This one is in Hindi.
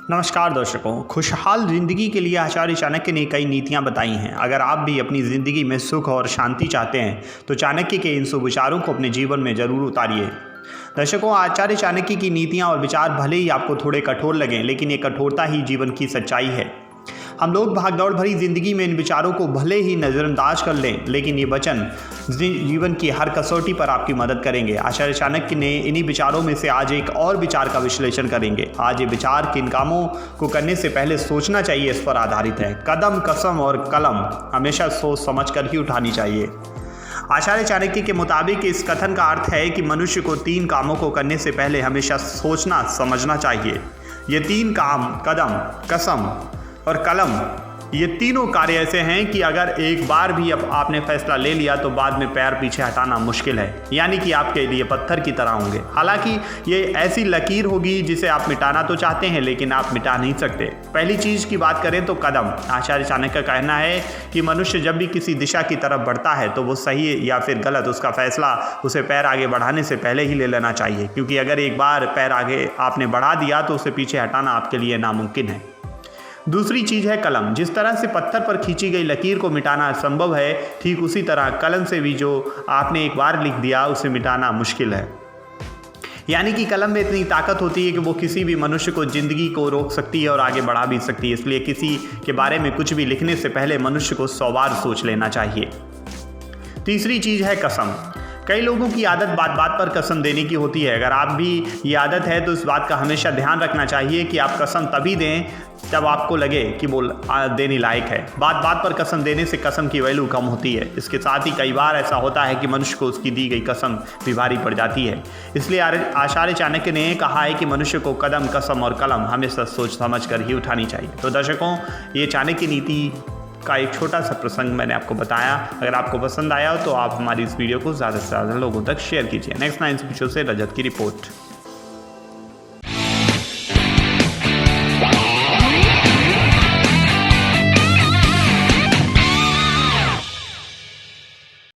नमस्कार दर्शकों, खुशहाल ज़िंदगी के लिए आचार्य चाणक्य ने कई नीतियां बताई हैं। अगर आप भी अपनी ज़िंदगी में सुख और शांति चाहते हैं तो चाणक्य के इन शुभ विचारों को अपने जीवन में ज़रूर उतारिए। दर्शकों, आचार्य चाणक्य की नीतियां और विचार भले ही आपको थोड़े कठोर लगें, लेकिन ये कठोरता ही जीवन की सच्चाई है। हम लोग भागदौड़ भरी ज़िंदगी में इन विचारों को भले ही नज़रअंदाज कर लें, लेकिन ये वचन जीवन की हर कसौटी पर आपकी मदद करेंगे। आचार्य चाणक्य ने इन्हीं विचारों में से आज एक और विचार का विश्लेषण करेंगे। आज ये विचार किन कामों को करने से पहले सोचना चाहिए, इस पर आधारित है। कदम, कसम और कलम हमेशा सोच समझ कर ही उठानी चाहिए। आचार्य चाणक्य के मुताबिक इस कथन का अर्थ है कि मनुष्य को 3 कामों को करने से पहले हमेशा सोचना समझना चाहिए। ये 3 काम, कदम, कसम और कलम, ये तीनों कार्य ऐसे हैं कि अगर एक बार भी अब आपने फैसला ले लिया तो बाद में पैर पीछे हटाना मुश्किल है, यानी कि आपके लिए पत्थर की तरह होंगे। हालांकि ये ऐसी लकीर होगी जिसे आप मिटाना तो चाहते हैं लेकिन आप मिटा नहीं सकते। पहली चीज़ की बात करें तो कदम। आचार्य चाणक्य का कहना है कि मनुष्य जब भी किसी दिशा की तरफ बढ़ता है तो वो सही या फिर गलत, उसका फैसला उसे पैर आगे बढ़ाने से पहले ही ले लेना चाहिए, क्योंकि अगर एक बार पैर आगे आपने बढ़ा दिया तो उसे पीछे हटाना आपके लिए नामुमकिन है। दूसरी चीज़ है कलम। जिस तरह से पत्थर पर खींची गई लकीर को मिटाना संभव है, ठीक उसी तरह कलम से भी जो आपने एक बार लिख दिया उसे मिटाना मुश्किल है। यानी कि कलम में इतनी ताकत होती है कि वो किसी भी मनुष्य को ज़िंदगी को रोक सकती है और आगे बढ़ा भी सकती है। इसलिए किसी के बारे में कुछ भी लिखने से पहले मनुष्य को 100 बार सोच लेना चाहिए। तीसरी चीज़ है कसम। कई लोगों की आदत बात बात पर कसम देने की होती है। अगर आप भी ये आदत है तो इस बात का हमेशा ध्यान रखना चाहिए कि आप कसम तभी दें जब आपको लगे कि वो देने लायक है। बात बात पर कसम देने से कसम की वैल्यू कम होती है। इसके साथ ही कई बार ऐसा होता है कि मनुष्य को उसकी दी गई कसम भी भारी पड़ जाती है। इसलिए आचार्य चाणक्य ने कहा है कि मनुष्य को कदम, कसम और कलम हमेशा सोच समझ कर ही उठानी चाहिए। तो दर्शकों, ये चाणक्य नीति का एक छोटा सा प्रसंग मैंने आपको बताया। अगर आपको पसंद आया हो तो आप हमारी इस वीडियो को ज़्यादा से ज़्यादा लोगों तक शेयर कीजिए। नेक्स्ट 9 से रजत की रिपोर्ट।